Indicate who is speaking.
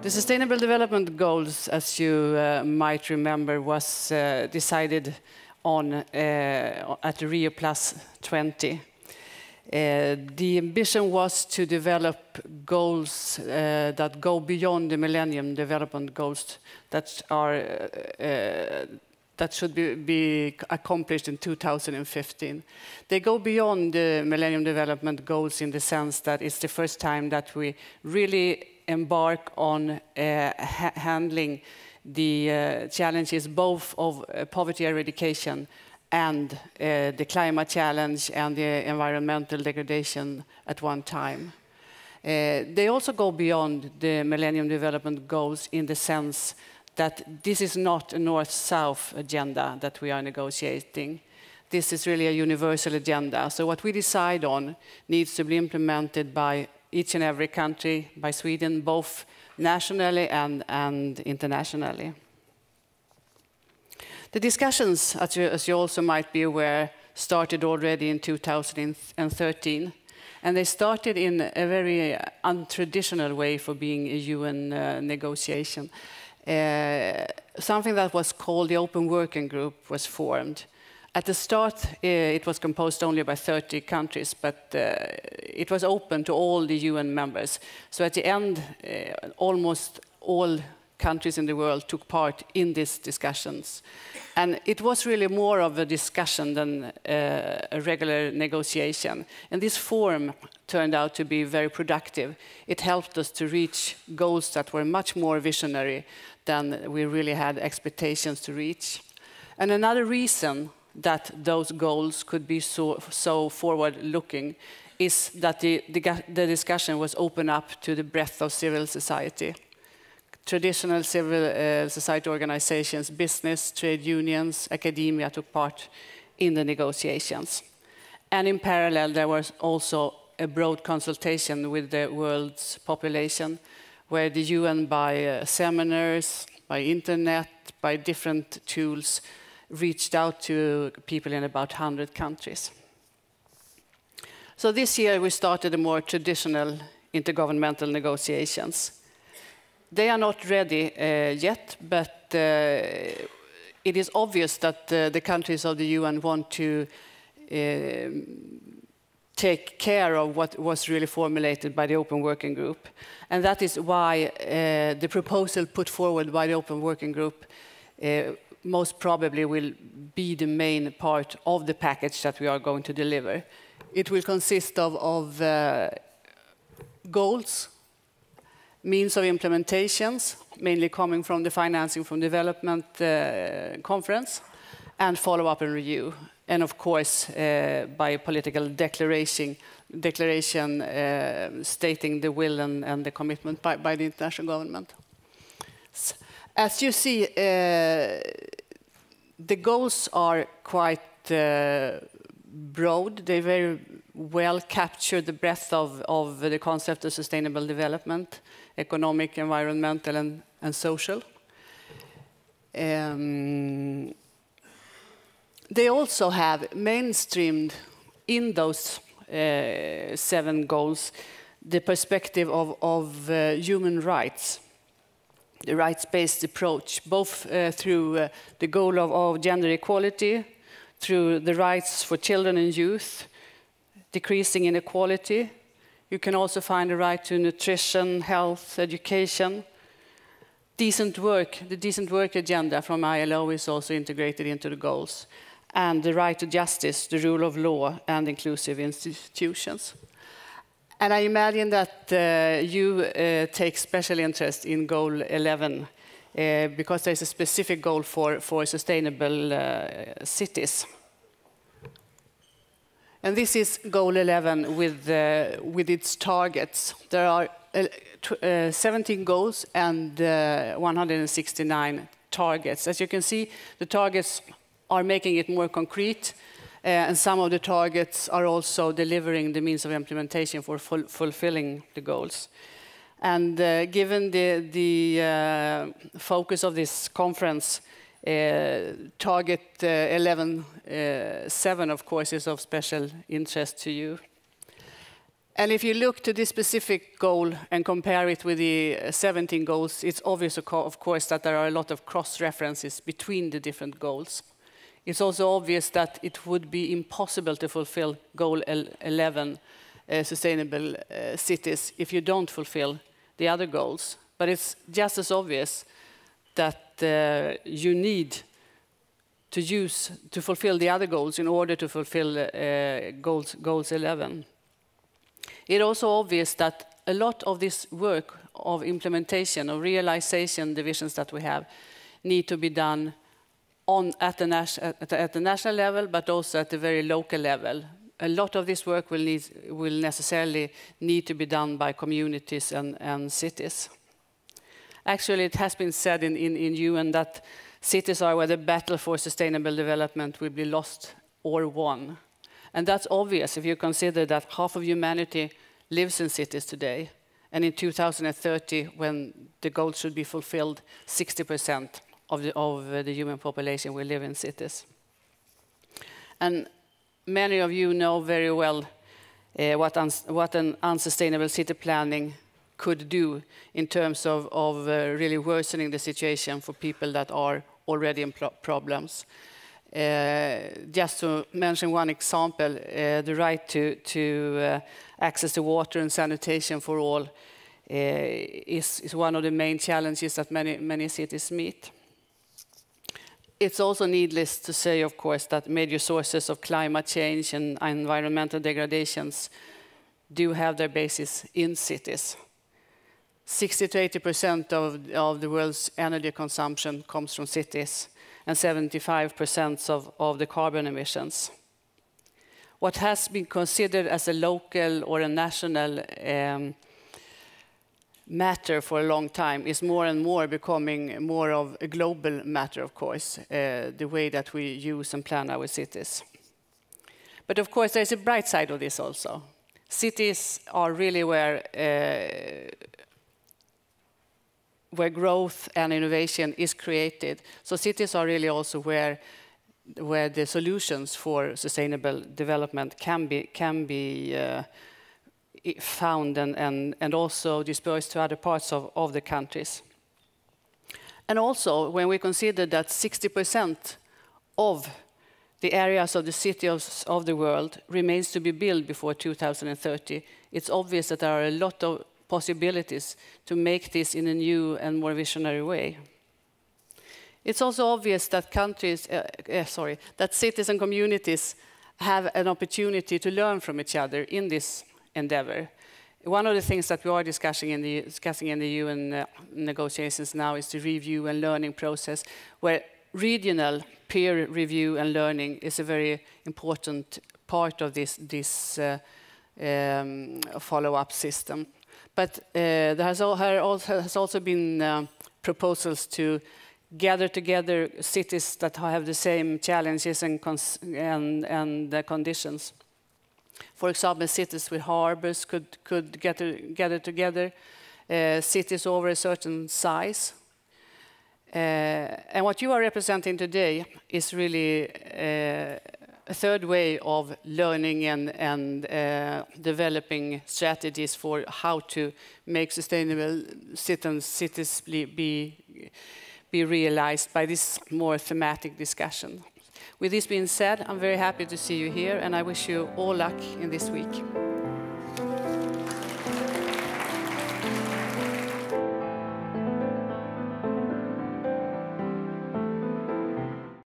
Speaker 1: The Sustainable Development Goals, as you might remember, was decided on at the Rio Plus 20. The ambition was to develop goals that go beyond the Millennium Development Goals that are that should be accomplished in 2015. They go beyond the Millennium Development Goals in the sense that it's the first time that we really embark on handling the challenges both of poverty eradication and the climate challenge and the environmental degradation at one time. They also go beyond the Millennium Development Goals in the sense that this is not a North-South agenda that we are negotiating. This is really a universal agenda. So what we decide on needs to be implemented by each and every country, by Sweden, both nationally and internationally. The discussions, as you also might be aware, started already in 2013. And they started in a very untraditional way for being a UN negotiation. Something that was called the Open Working Group was formed. At the start, it was composed only by 30 countries, but it was open to all the UN members. So at the end, almost all countries in the world took part in these discussions. And it was really more of a discussion than a regular negotiation. And this forum turned out to be very productive. It helped us to reach goals that were much more visionary than we really had expectations to reach. And another reason that those goals could be so forward-looking is that the discussion was open up to the breadth of civil society. Traditional civil society organizations, business, trade unions, academia took part in the negotiations. And in parallel, there was also a broad consultation with the world's population, where the UN, by seminars, by internet, by different tools, reached out to people in about 100 countries. So this year we started the more traditional intergovernmental negotiations. They are not ready yet, but it is obvious that the countries of the UN want to take care of what was really formulated by the Open Working Group. And that is why the proposal put forward by the Open Working Group most probably will be the main part of the package that we are going to deliver. It will consist of goals, means of implementations, mainly coming from the Financing from Development Conference, and follow-up and review. And of course, by a political declaration stating the will and the commitment by the international government. As you see, the goals are quite broad. They very well capture the breadth of the concept of sustainable development, economic, environmental, and social. They also have mainstreamed in those 7 goals the perspective of human rights, the rights-based approach, both through the goal of gender equality, through the rights for children and youth, decreasing inequality. You can also find the right to nutrition, health, education. Decent work, the decent work agenda from ILO is also integrated into the goals. And the right to justice, the rule of law, and inclusive institutions. And I imagine that you take special interest in Goal 11 because there's a specific goal for sustainable cities. And this is Goal 11 with its targets. There are 17 goals and 169 targets. As you can see, the targets are making it more concrete, and some of the targets are also delivering the means of implementation for fulfilling the goals. And given the focus of this conference, target 11.7, of course, is of special interest to you. And if you look to this specific goal and compare it with the 17 goals, it's obvious, of course, that there are a lot of cross-references between the different goals. It's also obvious that it would be impossible to fulfill Goal 11, sustainable cities, if you don't fulfill the other goals. But it's just as obvious that you need to fulfill the other goals in order to fulfill goals 11. It's also obvious that a lot of this work of implementation, of realization, the visions that we have, need to be done at the national level, but also at the very local level. A lot of this work will necessarily need to be done by communities and cities. Actually, it has been said in UN that cities are where the battle for sustainable development will be lost or won. And that's obvious if you consider that half of humanity lives in cities today. And in 2030, when the goal should be fulfilled, 60% of the human population will live in cities. And many of you know very well what an unsustainable city planning could do in terms of really worsening the situation for people that are already in problems. Just to mention one example, the right to access to water and sanitation for all is one of the main challenges that many cities meet. It's also needless to say, of course, that major sources of climate change and environmental degradations do have their basis in cities. 60 to 80% of the world's energy consumption comes from cities, and 75% of the carbon emissions. What has been considered as a local or a national matter for a long time is more and more becoming more of a global matter, of course, the way that we use and plan our cities. But of course, there's a bright side of this also. Cities are really where growth and innovation is created. So cities are really also where the solutions for sustainable development can be found and also dispersed to other parts of the countries. And also, when we consider that 60% of the areas of the cities of the world remains to be built before 2030, it's obvious that there are a lot of possibilities to make this in a new and more visionary way. It's also obvious that that cities and communities have an opportunity to learn from each other in this endeavor. One of the things that we are discussing in the UN negotiations now is the review and learning process, where regional peer review and learning is a very important part of this follow-up system. But there has also been proposals to gather together cities that have the same challenges and conditions. For example, cities with harbors could gather together, cities over a certain size. And what you are representing today is really a third way of learning and developing strategies for how to make sustainable cities be realized by this more thematic discussion. With this being said, I'm very happy to see you here, and I wish you all luck in this week.